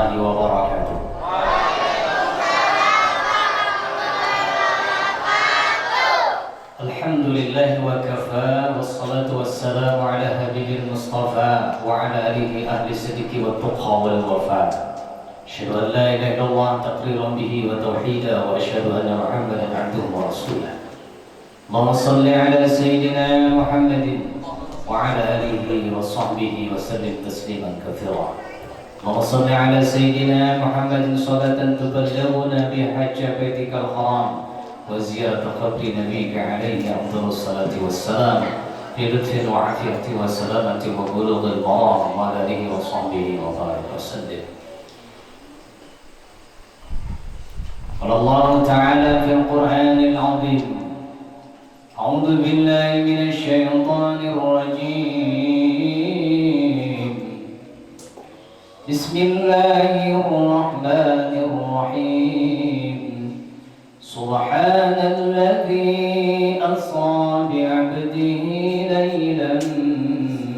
warahmatullahi wabarakatuh. Alhamdulillah wa kafa, wassalatu wassalamu ala habibil mustafa wa ala alihi ahli sidiki wa tuqa wal wafa. Asyhadu an la ilaha illallah taqriran bihi wa tauhida wa asyhadu anna Muhammadan abduhu wa rasuluh. Allahumma salli ala sayyidina Muhammadin wa ala alihi wa sahbihi wa sallim tasliman katsira. Allahumma salli ala sayyidina Muhammadin salatan tuballighuna biha hajja baitikal haram wa ziyarata qabri nabiyyika alaihi afdhalus salati wassalam bi lutfin wa afiyati wa salamati wa bulughil maram wa alihi wa sahbihi wa barik wa sallim. Qala Allah ta'ala fil Qur'anil 'azim, a'udzu billahi minasy syaithanir rajim. Bismillahirrahmanirrahim. Subhanalladzi asra bi'abdihi laylan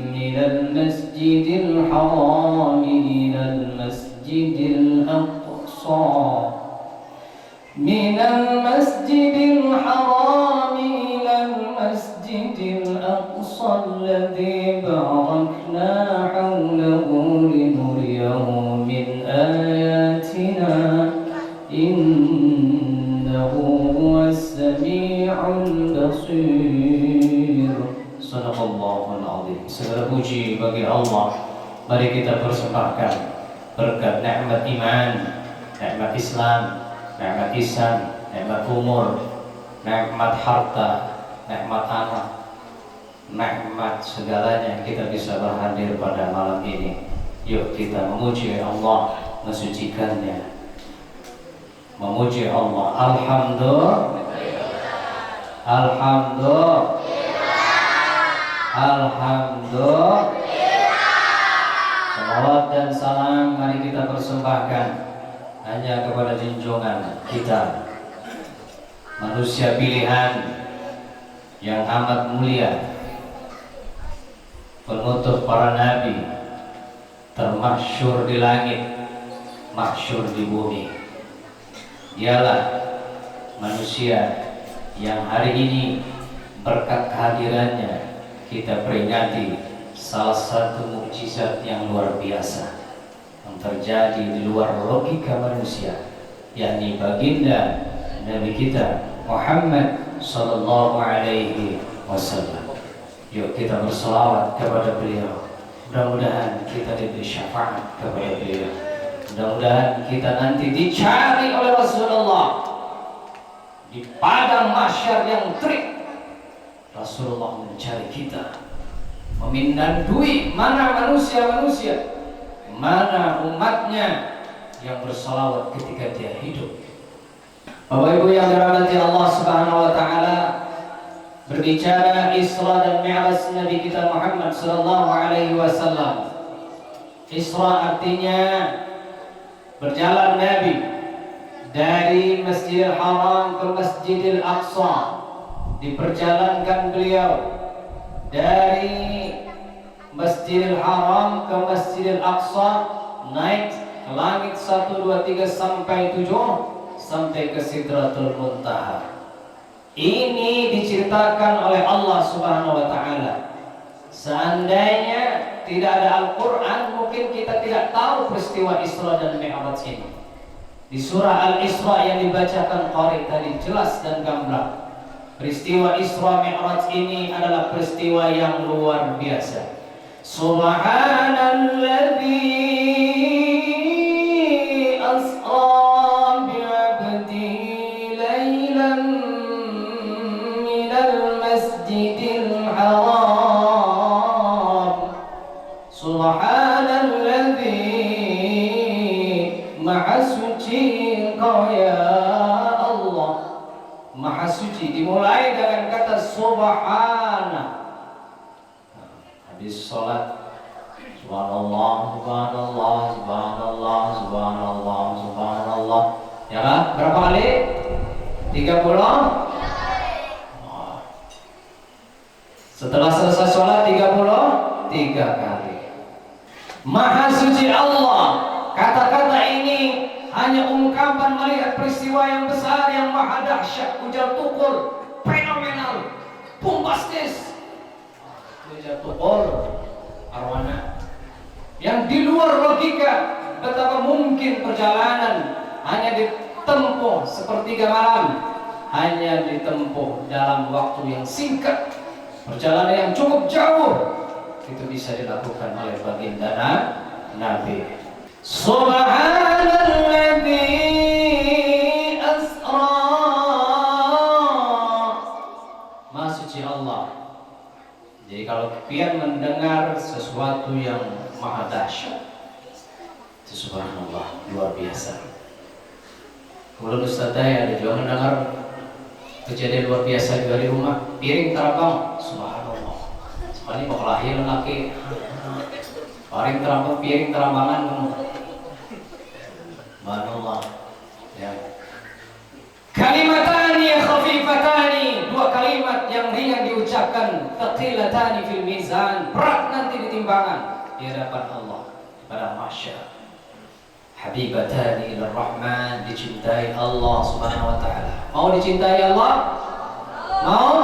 minal masjidil haram ilal masjidil aqsa minal masjidil haram ilal masjidil aqsa alladzi barakna hawlahu linuriyahu min ayatina huwa as-sami'ul basir. Sadaqallahul azim. Segala puji bagi Allah. Mari kita persembahkan berkat nikmat iman, nikmat Islam, nikmat ihsan, nikmat umur, nikmat harta, nikmat anak, nikmat segalanya kita bisa berhadir pada malam ini. Yuk kita memuji Allah, mensucikannya, memuji Allah. Alhamdulillah, alhamdulillah, alhamdulillah. Salawat dan salam mari kita persembahkan hanya kepada junjungan kita, manusia pilihan yang amat mulia, penutup para nabi, termasyhur di langit, masyhur di bumi. Dialah manusia yang hari ini berkat kehadirannya kita peringati salah satu mukjizat yang luar biasa yang terjadi di luar logika manusia, yakni baginda Nabi kita Muhammad sallallahu alaihi wasallam. Yuk kita berselawat kepada beliau. Mudah-mudahan kita diberi syafaat kepada beliau. Mudah-mudahan kita nanti dicari oleh Rasulullah di padang mahsyar yang terik. Rasulullah mencari kita, memindandui mana manusia-manusia, mana umatnya yang bersalawat ketika dia hidup. Bapak Ibu yang dirahmati Allah Subhanahu wa taala, berbicara Isra dan Mi'raj Nabi kita Muhammad sallallahu alaihi wasallam. Isra artinya berjalan Nabi dari Masjidil Haram ke Masjidil Aqsa. Diperjalankan beliau dari Masjidil Haram ke Masjidil Aqsa, naik ke langit 1, 2, 3 sampai 7 sampai ke Sidratul Muntaha. Ini diceritakan oleh Allah Subhanahu wa taala. Seandainya tidak ada Al-Quran, mungkin kita tidak tahu peristiwa Isra dan Mi'raj ini. Di surah Al-Isra yang dibacakan Qari tadi jelas dan gamblang. Peristiwa Isra Mi'raj ini adalah peristiwa yang luar biasa. Subhanalladzi asra bi'abdihi laylan minal masjidil haram. Subhanalladzi, maha suci Engkau ya Allah, maha suci. Dimulai dengan kata subhana. Hadis salat, subhanallah, subhanallah, subhanallah, subhanallah, subhanallah. Ya kan? Berapa kali? 30. Setelah selesai sholat 33 kali. Maha suci Allah. Kata-kata hanya ungkapan melihat peristiwa yang besar yang maha dahsyat, ujar Tuqul, fenomenal, bombastis. Ujar Tuqul arwana yang di luar logika. Betapa mungkin perjalanan hanya ditempuh sepertiga malam, hanya ditempuh dalam waktu yang singkat, perjalanan yang cukup jauh, itu bisa dilakukan oleh baginda Nabi. Subhanalladzi asra. Maha suci Allah. Jadi kalau pian mendengar sesuatu yang maha dahsyat, itu subhanallah, luar biasa. Kalau Ustaz ada juga mendengar kejadian luar biasa juga di rumah, piring terbang, subhanallah. Sekali mau lahir laki, piring terbang, piring terambangan, subhanallah. Ya. Kalimatani khafifatani, dua kalimat yang ringan diucapkan, thaqilatani fil mizan, berat nanti di timbangan di hadapan Allah pada mahsyar. Habibatani ila Rahman, dicintai Allah Subhanahu wa taala. Mau dicintai Allah? Mau?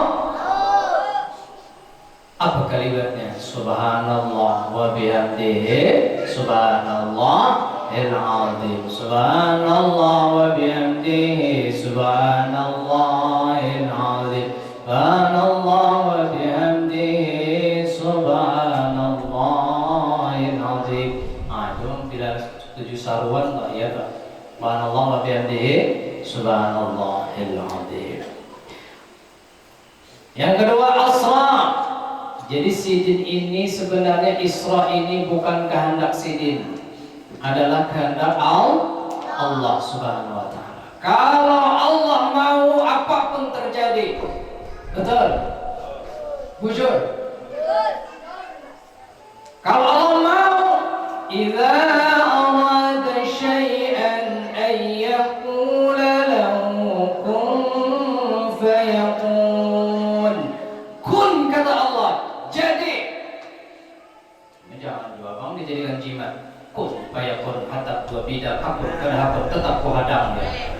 Apa kalimatnya? Subhanallah wa bihamdihi, subhanallahil azim, subhanallah wa bihamdihi, subhanallahil azim, subhanallah wa bihamdihi, subhanallahil azim. Itu bila 7 saruan tak ya tak. Subhanallah wa bihamdihi, subhanallahil azim. Yang kedua, asra. Jadi sidin ini sebenarnya, Isra ini bukan kehendak sidin, adalah kehendak Allah Subhanahu wa taala. Kalau Allah mau, apapun terjadi. Betul? Bujur? Kalau Allah mau, idza arada syai'an ay yaqula lahu kun fayakun. Kun, kata Allah, jadi. Jangan juga bang dijadikan jimat. Kun fayakun, hatap dua bidang, hapun kena hapun, tetap ku hadang dia.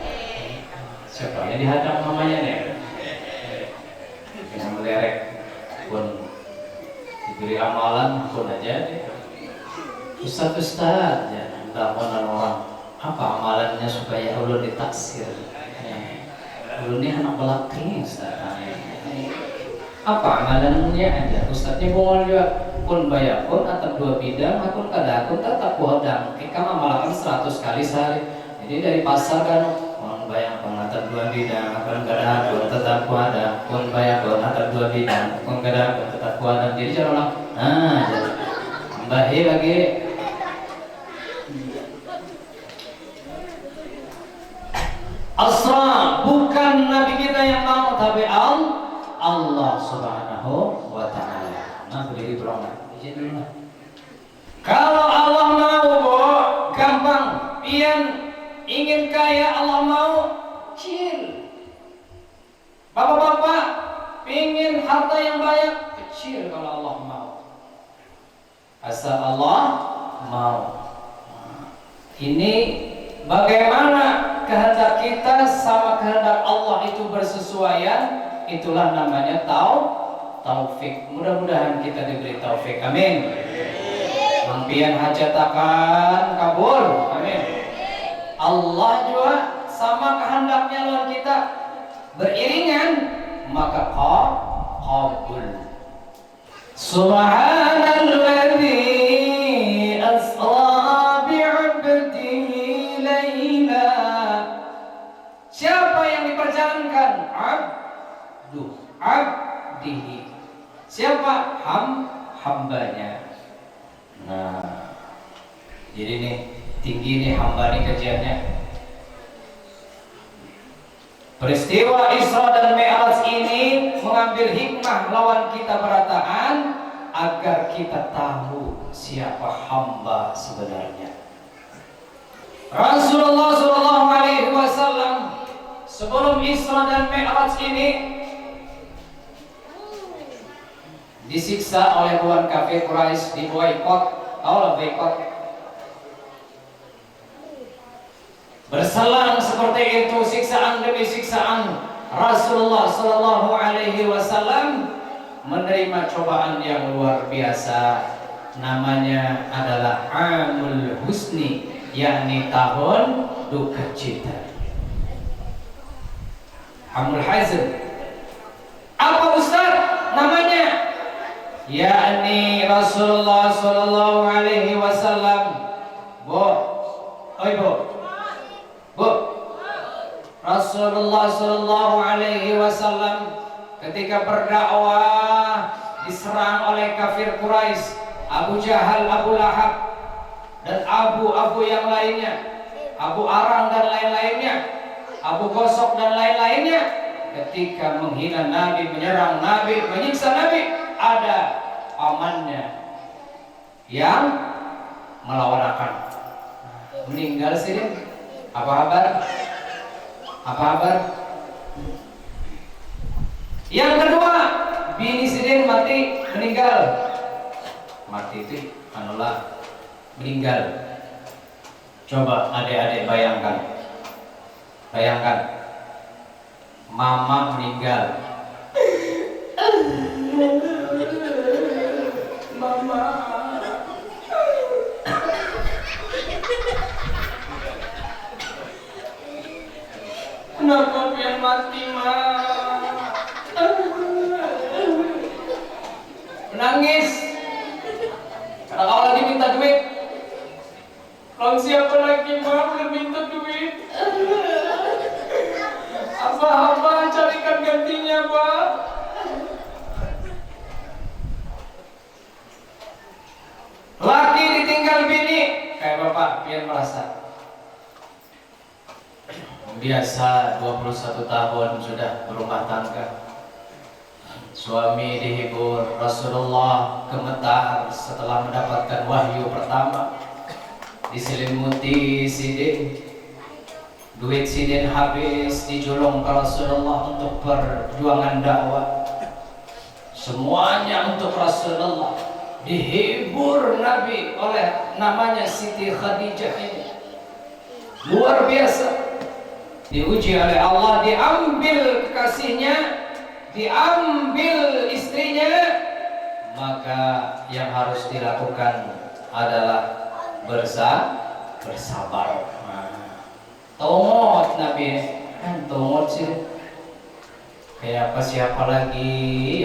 Siapa yang dihadang namanya nih? Yang melerek pun diberi amalan pun aja deh. Ustaz ya, teleponan orang, apa amalannya supaya ulun ditaksir? Ulun ini anak belakang Ustaz. Apa amalannya aja? Ustaznya bohong juga. Kun bayakun atau dua bidang, akun kadakun tetap hodang. Kita amalkan 100 kali sehari. Jadi dari pasar kan, kun bayakun atau dua bidang, akun kadakun tetap hodang. Kun bayakun atau dua bidang, akun kadakun tetap hodang. Jadi cara orang, jadi bahi lagi. Asra, bukan Nabi kita yang mau, tapi Allah Subhanahu wa ta'ala. Nah, berdiri berangkat. Kalau Allah mau, gampang. Pian ingin kaya, Allah mau, kecil. Bapak-bapak ingin harta yang banyak, kecil kalau Allah mau. Asal Allah mau. Ini bagaimana kehendak kita sama kehendak Allah itu bersesuaian, itulah namanya taufik. Mudah-mudahan kita diberi taufik. Amin. Mampian hajatakan kabul. Amin. Allah juga sama kehendaknya lawan kita beriringan, maka qabul. Subhanalladzi asra bi'abdihi laila. Siapa yang diperjalankan? Abdihi. Siapa? Hambanya. Nah, jadi nih tinggi nih hamba nih kajiannya. Peristiwa Isra dan Mi'raj ini mengambil hikmah lawan kita berataan agar kita tahu siapa hamba sebenarnya. Rasulullah Shallallahu Alaihi Wasallam sebelum Isra dan Mi'raj ini disiksa oleh kawan kafir Quraisy, diboikot, Allah boikot. Berselang seperti itu siksaan demi siksaan, Rasulullah Sallallahu Alaihi Wasallam menerima cobaan yang luar biasa. Namanya adalah Amul Husni, yakni tahun duka cita. Amul Hazn. Apa Ustaz namanya? Yakni Rasulullah Sallallahu Alaihi Wasallam. Bu, Rasulullah Sallallahu Alaihi Wasallam ketika berdakwah diserang oleh kafir Quraisy, Abu Jahal, Abu Lahab, dan abu-abu yang lainnya, Abu Arang dan lain-lainnya, Abu Gosok dan lain-lainnya. Ketika menghina Nabi, menyerang Nabi, menyiksa Nabi, ada pamannya yang melawan meninggal sih. Apa kabar? Yang kedua, bini Sidin mati, meninggal. Mati itu meninggal. Coba adik-adik bayangkan, mama meninggal. Mama. Kenapa yang mati, Ma? Menangis. Karena kau lagi minta duit. Kalau siapa lagi, Ma, udah minta duit. Apa carikan gantinya, Pak. Laki ditinggal bini, kayak bapak pian merasa biasa 21 tahun sudah berumah tangga. Suami dihibur, Rasulullah gemetar setelah mendapatkan wahyu pertama. Diselimuti Sidin, duit Sidin habis dijulung ke Rasulullah untuk perjuangan dakwah. Semuanya untuk Rasulullah. Dihibur Nabi oleh namanya Siti Khadijah ini. Luar biasa. Diuji oleh Allah, diambil kekasihnya, diambil istrinya, maka yang harus dilakukan adalah bersabar. Tongot Nabi, kan tongot sih. Kayak siapa lagi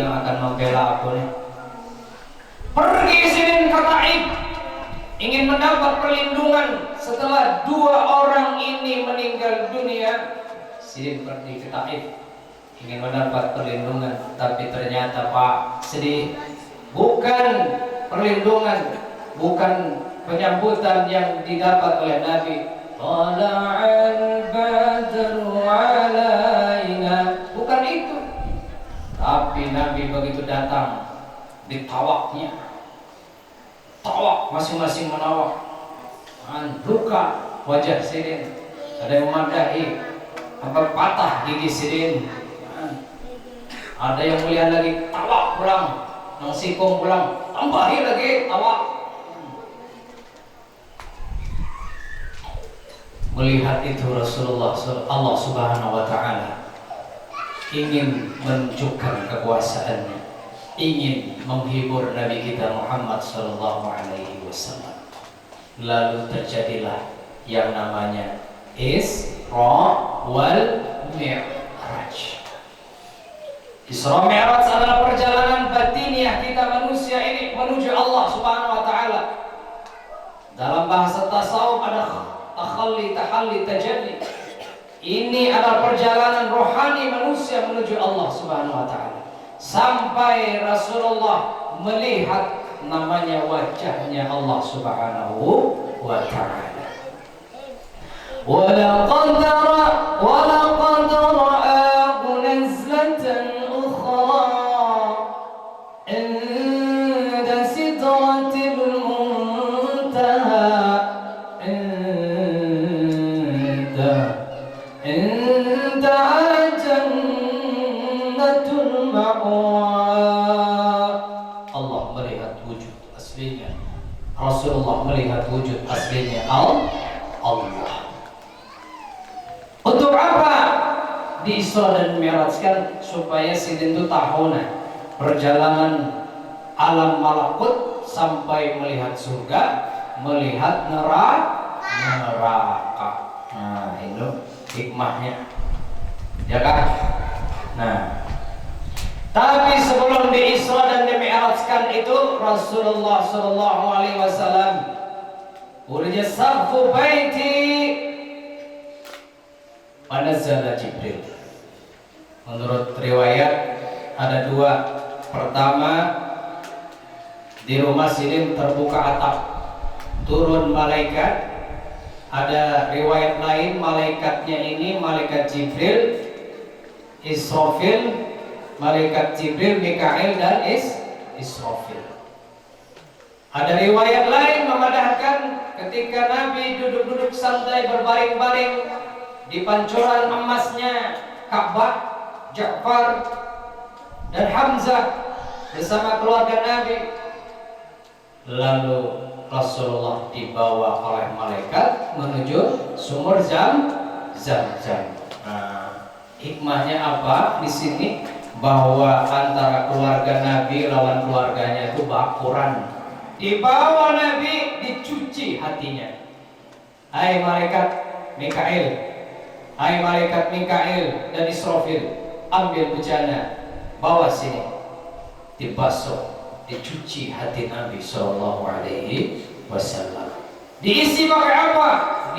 yang akan membela aku nih? Pergi Sidin ke Taif, ingin mendapat perlindungan setelah dua orang ini meninggal dunia. Sidin pergi ke Taif, ingin mendapat perlindungan, tapi ternyata Pak sedih. Bukan perlindungan, bukan penyambutan yang didapat oleh Nabi. Tala'al badru alaina, bukan itu. Tapi Nabi begitu datang, ditawaknya. Tawak, masing-masing menawak. Duka wajah Sidin. Ada yang memadahi, sampai patah gigi Sidin. Ada yang melihat lagi, tawak pulang, nang sikung pulang, tambahi lagi tawak. Melihat itu Rasulullah, Allah Subhanahu wa Ta'ala ingin menunjukkan kekuasaannya, ingin menghibur Nabi kita Muhammad Sallallahu Alaihi Wasallam. Lalu terjadilah yang namanya Isra wal Mi'raj. Isra Mi'raj adalah perjalanan batiniah kita manusia ini menuju Allah Subhanahu wa Ta'ala. Dalam bahasa tasawuf ada takhalli, tahalli, tajalli. Ini adalah perjalanan rohani manusia menuju Allah Subhanahu wa Ta'ala. Sampai Rasulullah melihat namanya wajahnya Allah Subhanahu wa Ta'ala. Walaqad ra'ahu nazlatan ukhra inda sidratil muntaha inda jannatul ma'wa. Allah melihat wujud aslinya, Rasulullah melihat wujud aslinya Allah. di Isra dan Mi'rajkan supaya sidin itu tahu perjalanan alam malakut sampai melihat surga, melihat neraka. Nah, itu hikmahnya. Ya kan? Nah, tapi sebelum di Isra dan di Mi'rajkan itu Rasulullah sallallahu alaihi wasallam urja saqfu baiti panazala Jibril. Menurut riwayat ada dua. Pertama, di rumah Sidin terbuka atap, turun malaikat. Ada riwayat lain malaikatnya ini malaikat Jibril, Israfil, malaikat Jibril, Mikail dan Israfil. Ada riwayat lain memadahkan ketika Nabi duduk-duduk santai berbaring-baring di pancuran emasnya Ka'bah, Ja'far dan Hamzah bersama keluarga Nabi. Lalu Rasulullah dibawa oleh malaikat menuju sumur Zam-Zam. Nah, hikmahnya apa di sini? Bahwa antara keluarga Nabi lawan keluarganya itu bakuran. Dibawa Nabi, dicuci hatinya. Hai malaikat Mikail, hai malaikat Mikail dan Israfil, ambil bejana, bawa sini, dibasuh, dicuci hati Nabi Sallallahu Alaihi Wasallam. Diisi pakai apa?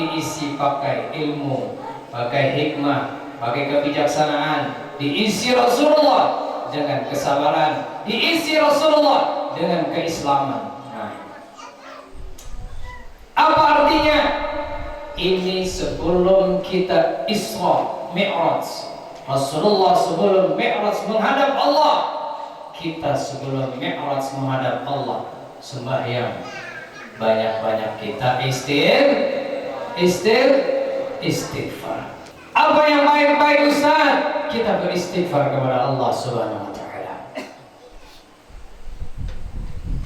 Diisi pakai ilmu, pakai hikmah, pakai kebijaksanaan. Diisi Rasulullah dengan kesabaran, diisi Rasulullah dengan keislaman. Nah, apa artinya? Ini sebelum kita Isra Mi'raj. Rasulullah sebelum Mi'raj menghadap Allah, kita sebelum Mi'raj menghadap Allah sembahyang. Banyak-banyak kita istighfar. Apa yang baik-baik Ustaz? Kita beristighfar kepada Allah Subhanahu wa taala.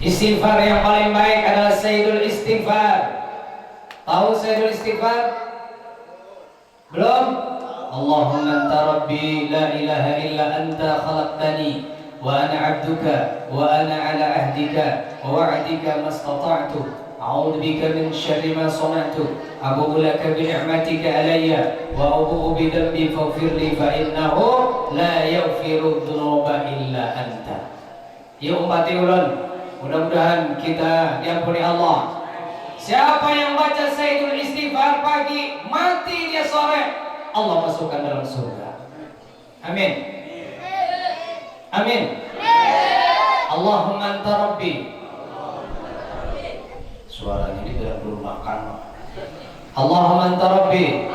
Istighfar yang paling baik adalah Sayyidul Istighfar. Tahu Sayyidul Istighfar? Belum? Allahumma anta rabbi la ilaha illa anta khalaqtani wa ana 'abduka wa ana 'ala ahdika wa wa'dika mastata'tu. A'udzu bika min syarri ma sana'tu. Abu'u laka bi ni'matika alayya wa abu'u bi dhanbi faghfir li fa innahu la yaghfiru dzunuba illa anta. Ya ummati ulun, mudah-mudahan kita diampuni Allah. Siapa yang baca Sayyidul Istighfar pagi, mati dia sore, Allah masukkan dalam surga. Amin. Amin. Allahumma anta rabbi. Suaranya ini belum makan. Allahumma anta rabbi.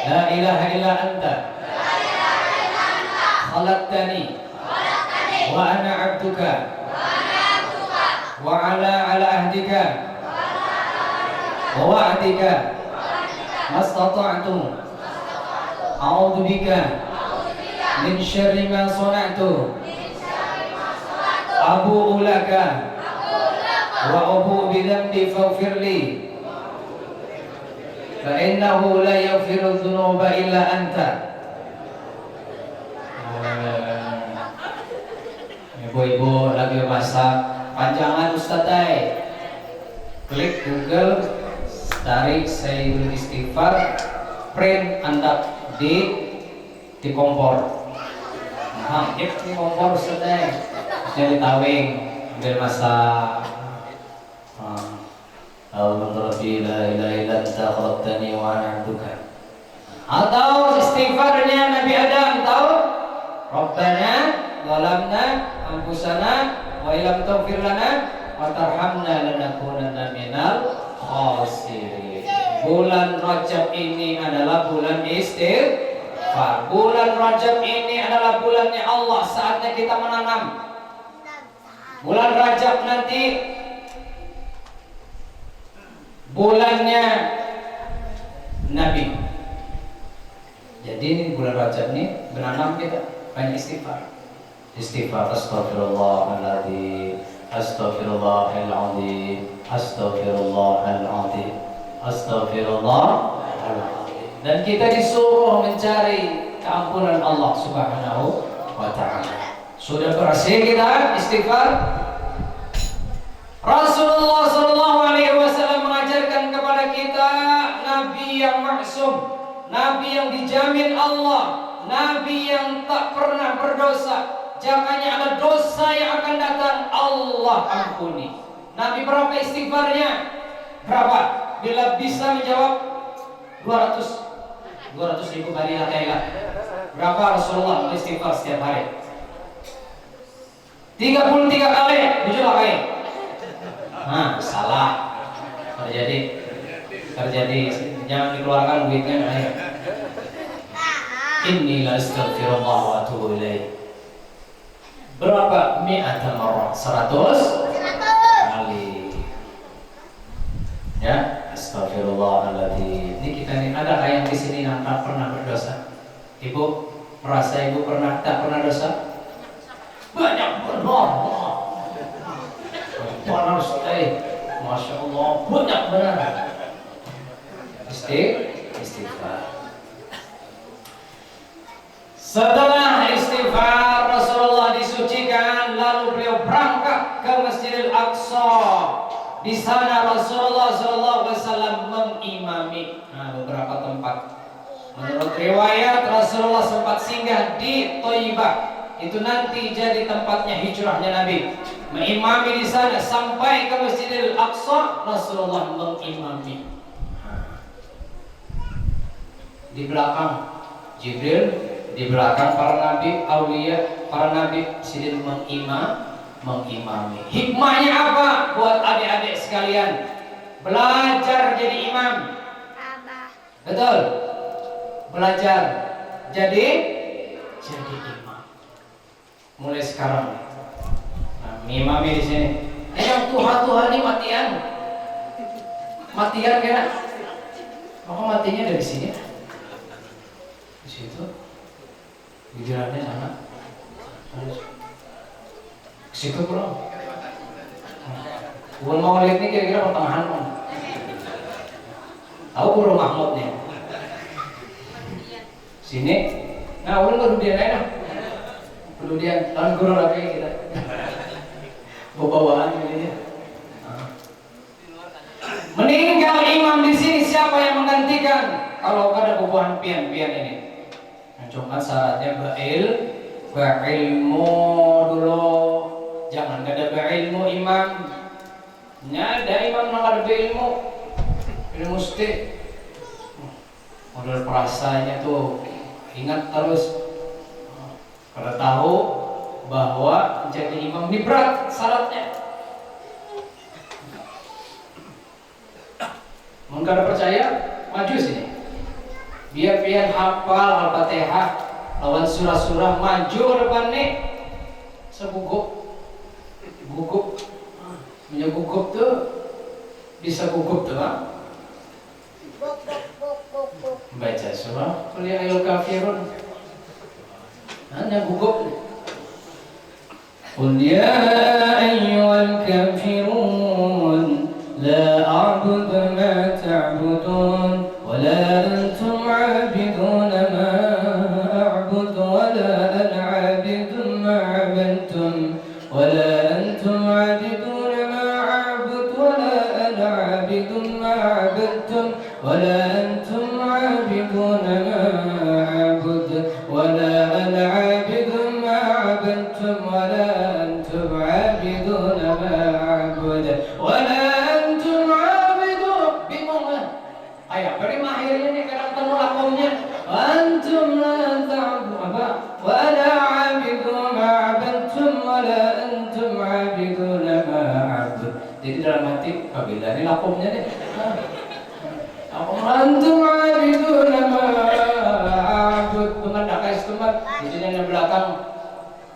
La ilaha illa anta. Khalaqtani. Wa ana 'abduka. Wa ala ahdika. Wa wa'dika. Mastata'tu. A'udzu bika min syarri ma sana'tu. Abu'u laka wa abu'u bi dhanbi faghfir li fa innahu la yaghfiru dzunuba illa anta. Ibu-ibu lagi masak panjangan Ustadz, klik Google, tarik Sayyidul Istighfar, print, andap di kompor. Nah, di kompor Ustadz, jadi tawing, ambil masak. Al-Rabbi la ilaha illa anta khalaqtani wa ana 'abduka. Atau istighfarnya Nabi Adam, tahu? Rabbana zalamna anfusana wa illam taghfir lana wa tarhamna lanakunanna minal khasirin. Bulan Rajab ini adalah bulan istighfar. Bulan Rajab ini adalah bulannya Allah, saatnya kita menanam. Bulan Rajab nanti bulannya Nabi. Jadi ini bulan Rajab ini menanam kita banyak istighfar. Istighfar astaghfirullahaladzim, astaghfirullahaladzim, astaghfirullahaladzim, astaghfirullahaladzim. Dan kita disuruh mencari keampunan Allah Subhanahu wa ta'ala. Sudah berhasil kita istighfar? Rasulullah SAW mengajarkan kepada kita Nabi yang maksum, Nabi yang dijamin Allah, Nabi yang tak pernah berdosa. Jangannya ada dosa yang akan datang Allah ampuni. Nabi berapa istighfarnya? Berapa? Bila bisa menjawab 200 ribu kali la ilaha. Berapa Rasulullah istighfar setiap hari? 33 kali, 7 kali. Salah. Terjadi jangan dikeluarkan duitnya. Inni la astaghfirullah wa atubu ilaih. Berapa? Mi'ata marrah. 100 kali. Ya, astagfirullahaladzim. Ini kita nih, ada yang di sini yang tak pernah berdosa? Ibu merasa ibu tak pernah dosa? Banyak benar. Benar sekali. Masya Allah, banyak benar. Istighfar. Setelah istighfar, Rasulullah disucikan, lalu beliau berangkat ke Masjidil Aqsa. Di sana Rasulullah SAW mengimami beberapa tempat. Menurut riwayat Rasulullah sempat singgah di Thayyibah. Itu nanti jadi tempatnya hijrahnya Nabi. Mengimami di sana sampai ke Masjidil Aqsa, Rasulullah mengimami. Di belakang Jibril, di belakang para nabi, aulia, para nabi sidin mengimami. Hikmahnya apa buat adik-adik sekalian? Belajar jadi imam. Betul. Belajar jadi imam. Mulai sekarang. Mengimami di sini. Yang Tuhan ini matian kira. Maka matinya dari sini. Di situ. Gigirannya sana. Ke situ pulang. Bukan mau lihat nih kira-kira pertengahan kan. Tahu Guru Mahmud nih. Sini. Nah, ulun baru dia lain. Kemudian tahun guru lagi kita. Bawaan ini. Meninggal imam di sini, siapa yang menggantikan? Kalau ada bubuhan pian-pian ini. Cuma syaratnya berilmu dulu. Jangan ada berilmu imam. Ada imam yang ada berilmu. Ini mesti modal perasanya tuh ingat terus. Kalau tahu bahwa menjadi imam ini berat syaratnya. Mungkin ada percaya, maju sini. Biar hafal Al-Fatihah, lawan surah-surah maju ke depan nih. Segugup, punya gugup tuh, bisa gugup tuh kan? Baca surah, Qul ya ayyuhal kafirun. Hanya gugup. Qul ya ayyuhal kafirun, la a'budu ma ta'budun, wa la antum 'abiduna ma a'budu, wa la ana 'abidun ma 'abadtum, wa la antum 'abiduna ma a'budu, wa la ana 'abidun ma 'abadtum, wa la antum 'abiduna ma a'budu, wa la ana 'abidun ma 'abadtum, wa la antum 'abiduna ma a'budu, wa la antum 'abidun. Bingung kan? Ayo, beri mahirnya nih kadang temu lakomnya. Antum la ta'budu apa? Wa la 'abidun ma 'abadtum, wa la antum 'abiduna ma a'budu. Jadi dalam hati apabila ini lakomnya nih. Antum 'abiduna ma a'budu. Dengan dakai setempat. Di sini yang belakang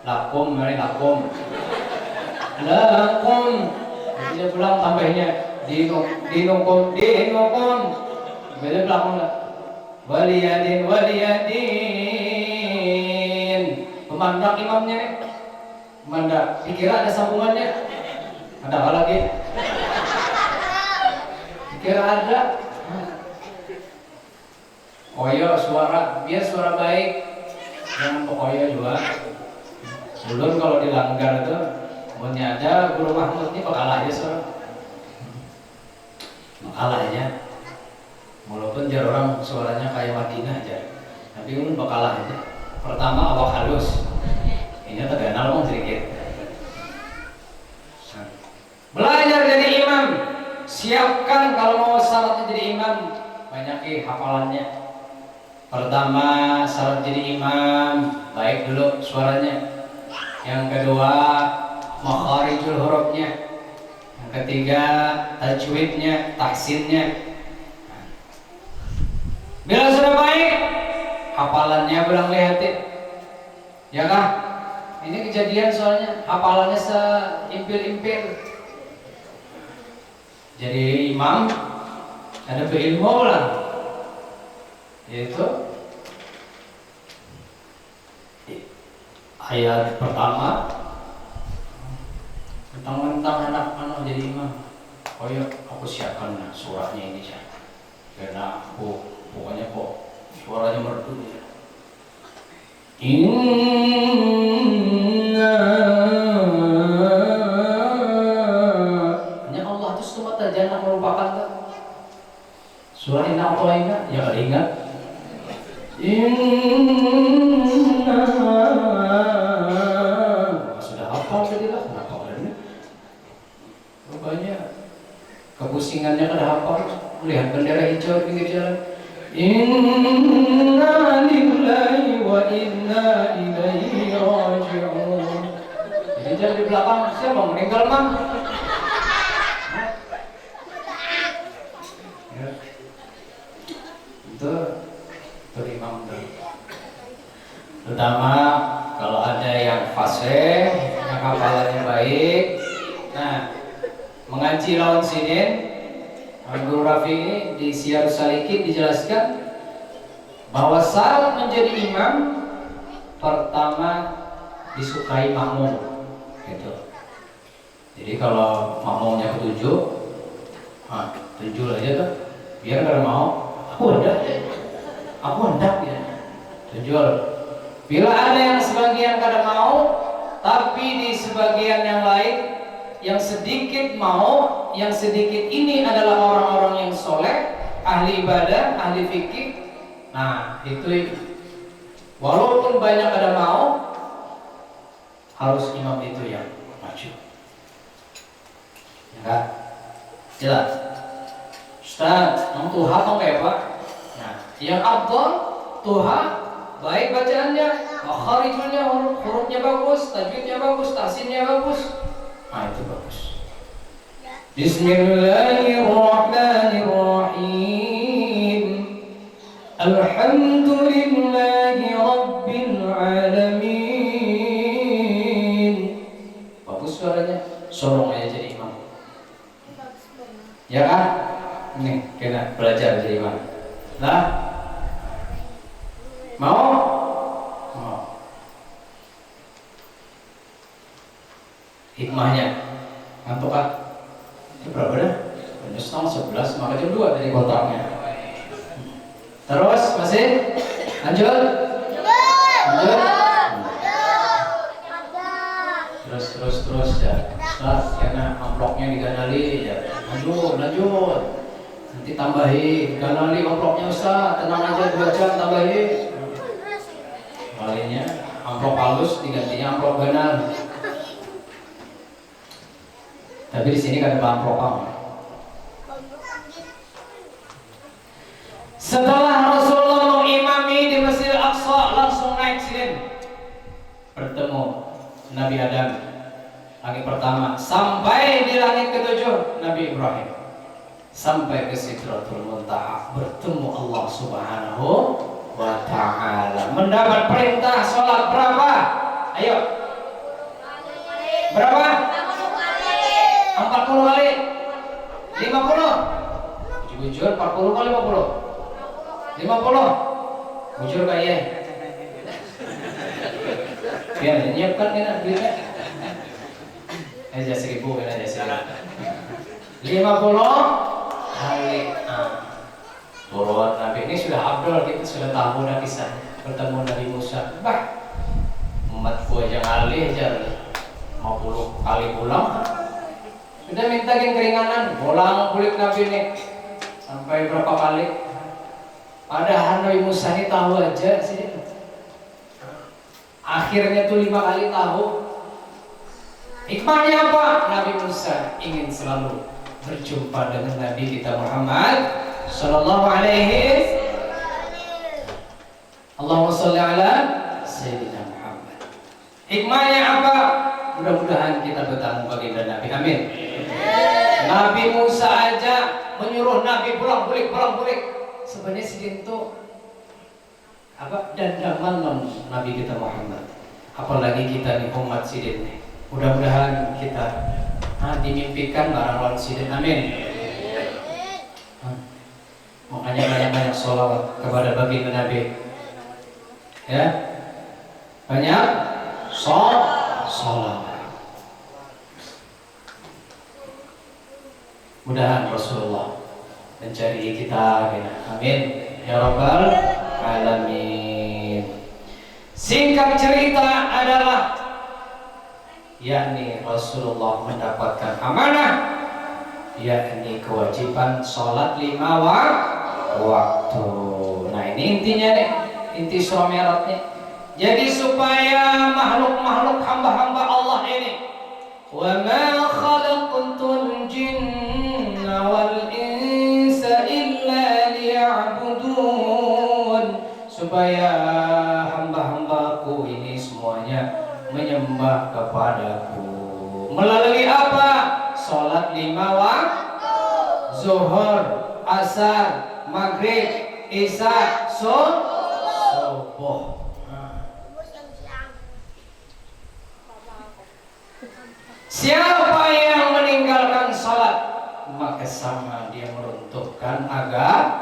lakum, mari lakum. Lakum. Dia pulang tambahnya dinukum. Beda belakang lah. Waliyadin. Pemandak imamnya nih. Pemandak. Dikira ada sambungannya. Ada apa lagi? Dikira ada. Koyo suara, biar suara baik, jangan koyo juga. Belum kalau dilanggar itu, punya aja Guru Mahmud ini kalah aja suara, kalah aja. Walaupun jar orang suaranya kayak Madinah aja, tapi pun bakalah aja. Pertama awak halus, ini terkenal mau sedikit. Belajar jadi imam, siapkan kalau mau syaratnya jadi imam, banyak hafalannya. Pertama syarat jadi imam, baik dulu suaranya. Yang kedua makharijul hurufnya. Yang ketiga tajwidnya, tahsinnya. Bila sudah baik, hafalannya bilang lihatin. Ya kah? Ini kejadian soalnya hafalannya seimpil-impil. Jadi imam ada berilmu lah, yaitu ayat pertama tentang anak-anak jadi imam. Oh ya, aku siapkan suratnya ini ya, karena aku pokoknya kok suaranya merdu ya. Hanya Allah itu semata jangan melupakan tak. Surah Inna A'tayna ya kalau ingat. Sudah hafal tadi lah, kenapa ini? Rupanya kepusingannya kada hafal. Melihat bendera hijau di pinggir jalan. Inna lillahi wa inna ilaihi raji'un. Jadi jangan di belakang, siapa meninggal mang? Ya. Itu imam terutama kalau ada yang fasih, yang hafalannya baik. Nah, mengaji lawan sinin. Guru Rafi di Syiarus Salikin dijelaskan bahwa syarat menjadi imam pertama disukai makmum, gitu. Jadi kalau makmumnya ketujuh, tujuh aja tuh, biar nggak mau, aku hendak ya, tujuh. Bila ada yang sebagian kada mau, tapi di sebagian yang lain yang sedikit mau, yang sedikit ini adalah orang-orang yang soleh, ahli ibadah, ahli fikih. Nah itu walaupun banyak ada mau, harus imam itu yang maju. Ya, jelas. Ustaz, yang tuha atau kayak apa? Nah, yang afdal tuha baik bacaannya, makharijnya, hurufnya bagus, tajwidnya bagus, tahsinnya bagus. Nah itu bagus. Bismillahirrahmanirrahim. Alhamdulillahi rabbil alamin. Bagus suaranya. Sorong aja jadi imam. Ya kan? Nih, kena belajar jadi imam. Nah, mau? Hikmahnya ngantuk kan? Berapa dah? Jam 10:30, maka jam 2 dari kotaknya. Terus masih? Lanjut? Lanjut? Terus ya. Ustaz, karena amplopnya diganali ya. Lanjut. Nanti tambahi, ganali amplopnya Ustaz. Tenang aja 2 jam tambahi. Lainnya amplop halus digantinya amplop ganal. Tapi di sini kan ada amplop. Setelah Rasulullah mengimami di Masjidil Aqsa, langsung naik sini bertemu Nabi Adam, langit pertama, sampai di langit ketujuh Nabi Ibrahim, sampai ke Sidratul Muntaha, bertemu Allah Subhanahu wa Ta'ala, mendapat perintah sholat berapa? Ayo, berapa? 40 kali, 50, bujur 40 kali 50, 50, bujur kayak biar nyiapkan kita duitnya, aja 1000 kan aja 1000, 50 kali Turun Nabi ini sudah abdul, kita sudah tahu dah kisah bertemu Nabi Musa. Bah, umatku aja ngalih aja 50 kali pulang. Sudah minta keringanan, pulang kulit Nabi ini sampai berapa kali. Padahal Nabi Musa ini tahu aja sih. Akhirnya tuh 5 kali tahu. Hikmahnya apa? Nabi Musa ingin selalu berjumpa dengan Nabi kita Muhammad sallallahu alaihi. Allahumma sholli ala sayyidina Muhammad. Hikmahnya apa? Mudah-mudahan kita bertemu baginda Nabi. Amin. Nabi Musa aja menyuruh Nabi pulang balik. Sebenarnya itu apa dandaman Nabi kita Muhammad. Apalagi kita nih umat sidin nih. Mudah-mudahan kita dimimpikan barang lawan sidin. Amin. Makanya banyak-banyak sholawat kepada baginda Nabi. Ya, banyak sholawat. Mudahan Rasulullah mencari kita. Amin. Ya Rabbal Alamin. Singkat cerita adalah yakni Rasulullah mendapatkan amanah, yakni kewajiban sholat 5 waktu. Nah ini intinya nih, inti Isra Mi'rajnya. Jadi supaya makhluk-makhluk hamba-hamba Allah ini, wa ma khalaqtul jinna wal insa illa liya'budun, supaya hamba-hambaku ini semuanya menyembah kepadaku melalui apa? Sholat 5 waktu, zuhur, asar, maghrib, isya, subuh. Siapa yang meninggalkan sholat, maka sama dia meruntuhkan agama.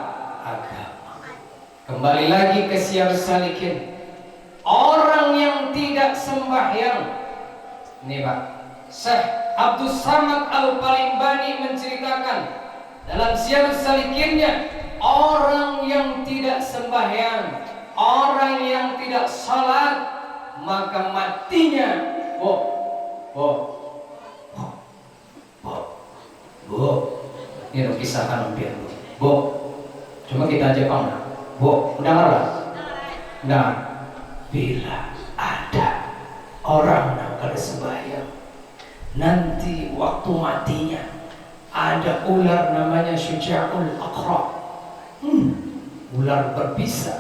Kembali lagi ke Syiarus Salikin. Orang yang tidak sembahyang, ini Pak Syekh Abdul Samad Al-Palimbani menceritakan dalam Syiarus Salikinnya, orang yang tidak sembahyang, orang yang tidak salat, maka matinya ini kisahkan hampir cuma kita aja mendengar lah. Nah, bila ada orang yang kada sembahyang, nanti waktu matinya ada ular namanya Syuja'ul Aqra. Ular berbisa.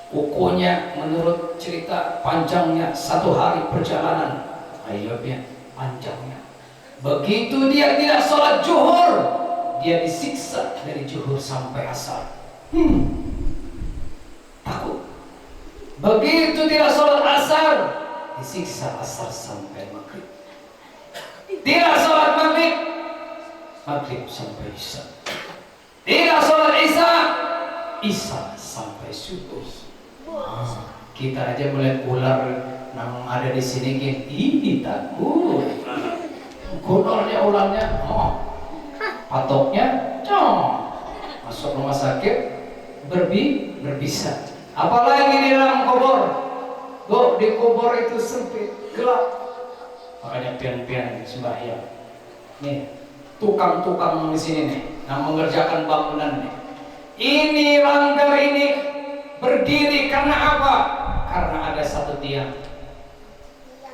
Kukunya menurut cerita panjangnya 1 hari perjalanan. Ayo ya, panjangnya. Begitu dia tidak sholat zuhur, dia disiksa dari zuhur sampai asar. Takut. Begitu tidak sholat asar, disiksa asar sampai maghrib. Tidak sholat maghrib sampai isya. Tidak sholat isya sampai subuh. Kita aja melihat ular yang ada di sini ini takut. Gunurnya ularnya, patoknya, masuk rumah sakit berbisa. Apalagi di dalam kubur. Di kubur itu sempit, gelap. Makanya pian-pian sembahyang. Nih, tukang-tukang di sini nih, yang mengerjakan bangunan nih. Ini langgar ini berdiri karena apa? Karena ada 1 tiang.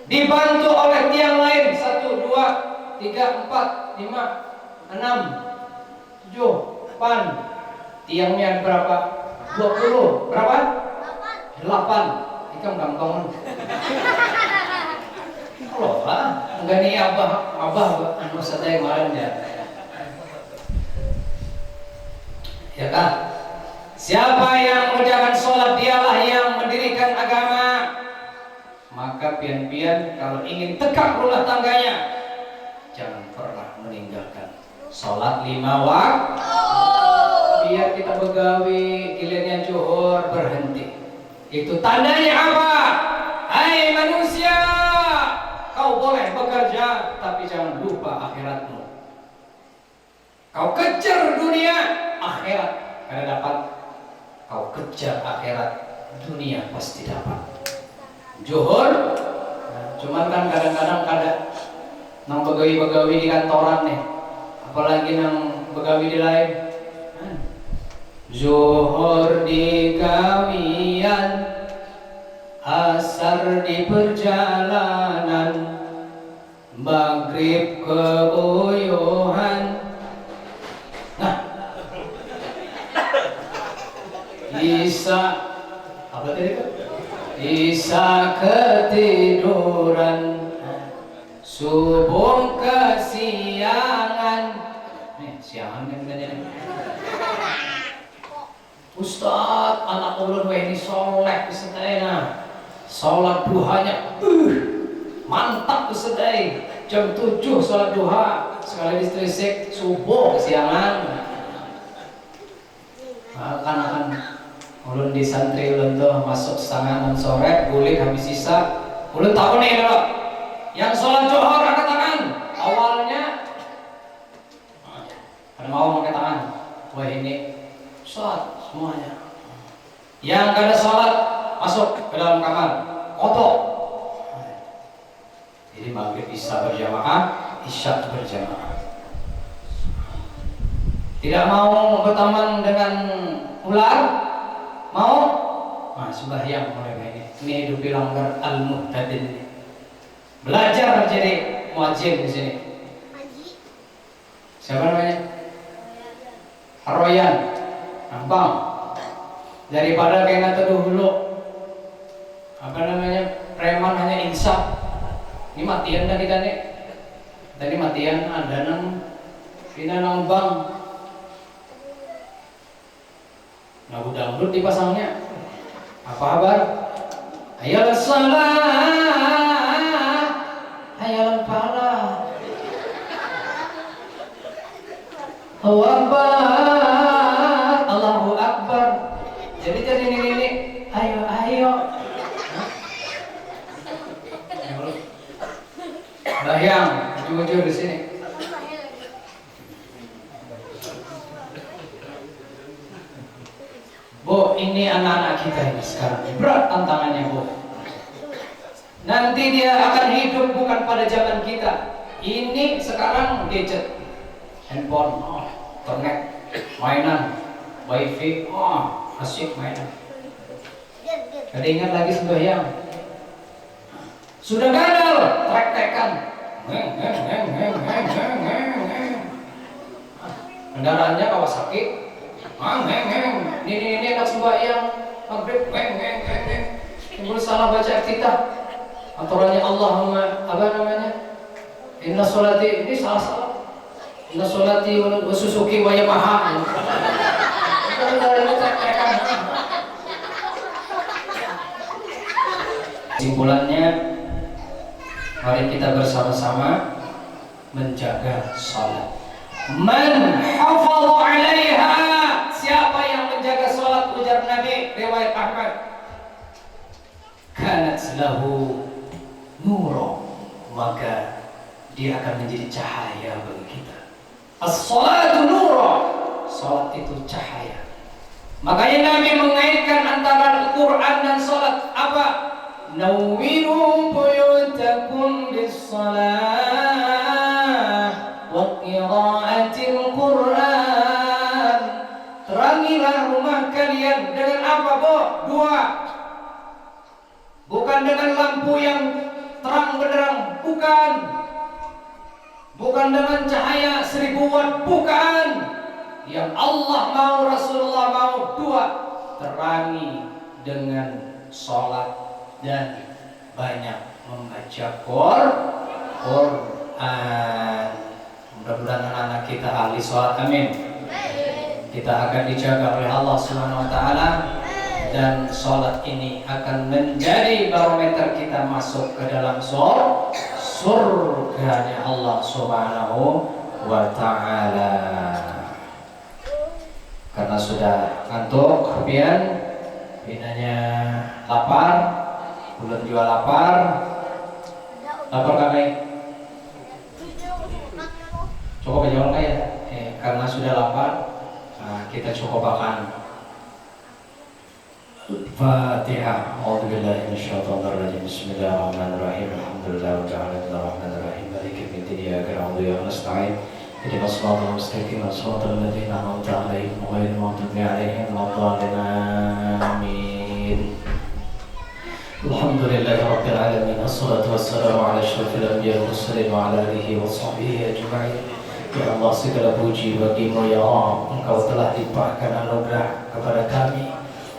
Dibantu oleh tiang lain 1, 2, 3, 4, 5, 6, 7, 8. Tiangnya berapa? 20. Berapa? 8. Ikam gampang. Allah lah, enggak nih abah anu saya kemarin ya. Ya kan? Siapa yang mengerjakan sholat, dialah yang mendirikan agama. Maka pian-pian kalau ingin tegak rumah tangganya, jangan pernah meninggalkan sholat 5 waktu. Biar kita begawi, gilirannya zuhur berhenti. Itu tandanya apa? Hai manusia, kau boleh bekerja, tapi jangan lupa akhiratmu. Kau kejar dunia, akhirat karena dapat. Kau kejar akhirat, dunia pasti dapat. Zuhur, cuman kan kadang-kadang ada nang begawi-begawi di kantoran nih, apalagi nang begawi di lain. Zuhur di kawian, asar di perjalanan, maghrib keuyuhan. Nah, Isya apa tadi Pak? Isya ketiduran, subuh kesiangan. Nih, siangan kan ini. Ustaz, anak ulun ini soleh kesedai. Salat duhanya mantap kesedai. Jam 7 salat duha, sekali listrik subuh kesiangan. Akan ulun di santri ulun tuh masuk setengah 6 sore, gulik habis sisa. Ulun tahu nih dulu, yang sholat zuhur angkat tangan. Awalnya, ada mau angkat tangan. Wah ini sholat semuanya. Yang kada sholat masuk ke dalam kamar, kotor. Jadi maghrib isya berjamaah, isya berjamaah. Tidak mau berteman dengan ular, mau sembahyang mulai ini. Ini hidup langgar al-muhtadin. Belajar menjadi muadzin di sini. Siapa namanya? Royan. Gampang. Daripada kena teduh dulu. Apa namanya? Preman hanya insaf. Ini matian dah kita nih. Tadi matian ada nang pina nang bang. Lagu dangdut dipasangnya. Apa kabar? Hayal salat, hayal falah. Allahu Akbar, Allahu Akbar. Jadi ini, ayo. Bayang, ujung-ujung di sini. Bu, ini anak-anak kita ini sekarang berat tantangannya, Bu. Nanti dia akan hidup bukan pada zaman kita. Ini sekarang gadget, handphone, internet, mainan, wifi, asik mainan. Ada ingat lagi sembahyang? Sudah gagal, trek-trekan. Kendaraannya Kawasaki. Ini anak sembahyang maghrib, timbul salah baca kita. Aturannya Allahumma apa namanya? Inna sholati, ini salah. Inna sholati wa susuki wa yamaha. Kesimpulannya, mari kita bersama-sama menjaga salat. Man hafadha 'alaiha, siapa yang menjaga salat, ujar Nabi riwayat Ahmad, kanat lahu nura, maka dia akan menjadi cahaya bagi kita. As-salatu nura, salat itu cahaya. Makanya Nabi mengaitkan antara Al-Quran dan salat. Apa? Nawwiru buyutakum bis-salah wa qira'atil Quran. Terangilah rumah kalian dengan apa, Bu? Dua. Bukan dengan lampu yang terang benderang, bukan. Bukan dengan cahaya 1000 watt, bukan. Yang Allah mau, Rasulullah mau. Dua, terangi dengan sholat dan banyak membaca Quran. Mudah-mudahan anak-anak kita ahli sholat, amin. Kita akan dijaga oleh Allah Subhanahu wa Ta'ala, dan sholat ini akan menjadi barometer kita masuk ke dalam surganya Allah Subhanahu wa Ta'ala. Karena sudah ngantuk, kemudian pinanya lapar, belum jual lapar kami. Coba menjawab ya. Karena sudah lapar, kita cukupakan Fatihah. A'udzubillahi minasyaitonirrajim. Bismillahirrahmanirrahim. Alhamdulillah rabbil alamin maliki yaumiddin. Iyyaka na'budu wa iyyaka nasta'in. Ihdinas siratal mustaqim. Shiratal ladzina an'amta 'alaihim ghairil maghdubi 'alaihim waladdallin. Amin. Alhamdulillahi rabbil alamin. Wassalatu wassalamu ala asyrafil anbiya'i wal mursalin wa ala alihi wa sahbihi ajma'in. Ya Allah, segala puji bagimu ya Allah. Engkau telah limpahkan anugerah kepada kami,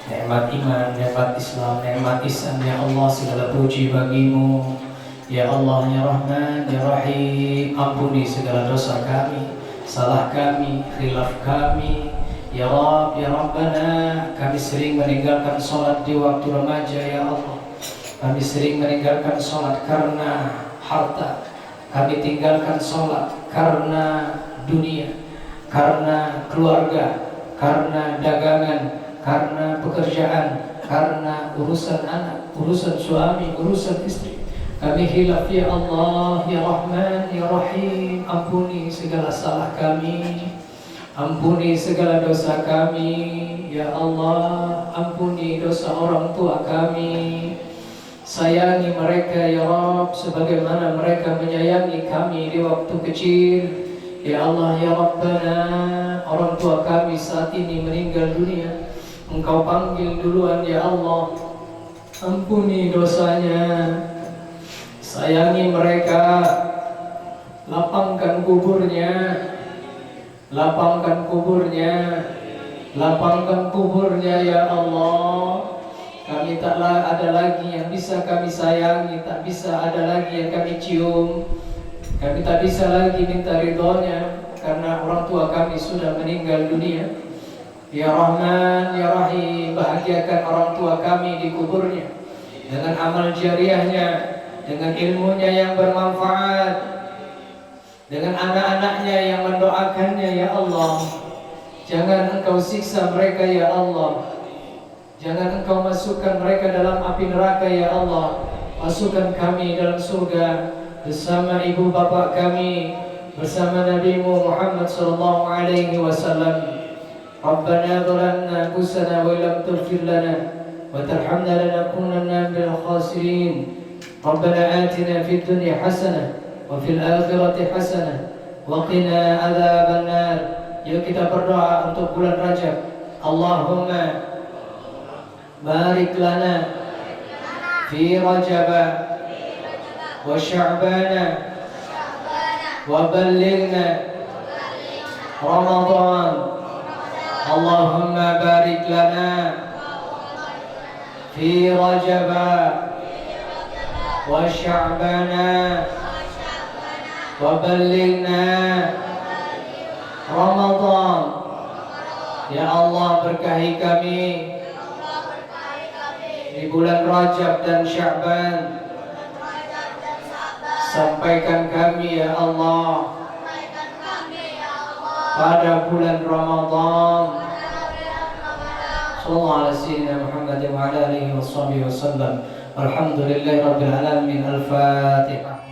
nikmat iman, nikmat Islam, nikmat ihsan. Ya Allah, segala puji bagimu ya Allah, ya Rahman, ya Rahim. Ampuni segala dosa kami, salah kami, khilaf kami ya Rabb, ya Rabbana. Kami sering meninggalkan sholat di waktu remaja ya Allah. Kami sering meninggalkan sholat karena harta. Kami tinggalkan sholat karena dunia, karena keluarga, karena dagangan, karena pekerjaan, karena urusan anak, urusan suami, urusan istri. Kami hilaf ya Allah, ya Rahman, ya Rahim. Ampuni segala salah kami, ampuni segala dosa kami ya Allah. Ampuni dosa orang tua kami. Sayangi mereka ya Rabb sebagaimana mereka menyayangi kami di waktu kecil. Ya Allah, ya Rabbana, orang tua kami saat ini meninggal dunia. Engkau panggil duluan ya Allah. Ampuni dosanya. Sayangi mereka. Lapangkan kuburnya. Lapangkan kuburnya. Lapangkan kuburnya ya Allah. Kami taklah ada lagi yang bisa kami sayangi, tak bisa ada lagi yang kami cium. Kami tak bisa lagi minta ridhonya karena orang tua kami sudah meninggal dunia. Ya Rahman, ya Rahim, bahagiakan orang tua kami di kuburnya dengan amal jariahnya, dengan ilmunya yang bermanfaat, dengan anak-anaknya yang mendoakannya ya Allah. Jangan Engkau siksa mereka ya Allah. Jangan Engkau masukkan mereka dalam api neraka ya Allah. Masukkan kami dalam surga bersama ibu bapak kami, bersama Nabi-Mu Muhammad sallallahu alaihi wasallam. Rabbana zalamna anfusana wa lam taghfir lana wa tarhamna lanakunanna minal khasirin. Rabbana atina fid dunya hasanah wa fil akhirati hasanah wa qina adzabannar. Yuk kita berdoa untuk bulan Rajab. Allahumma barik lana fi Rajab wa Sya'ban wa ballighna Ramadan. Allahumma barik lana fi Rajab wa Sya'ban wa ballighna Ramadan. Ya Allah, berkahi kami di bulan Rajab dan Sya'ban. Sampaikan kami ya Allah pada bulan Ramadan. Sallallahu alaihi Muhammad wa ala alihi wa sahbihi wa sallam. Alhamdulillahirabbil alamin. Al-Fatihah.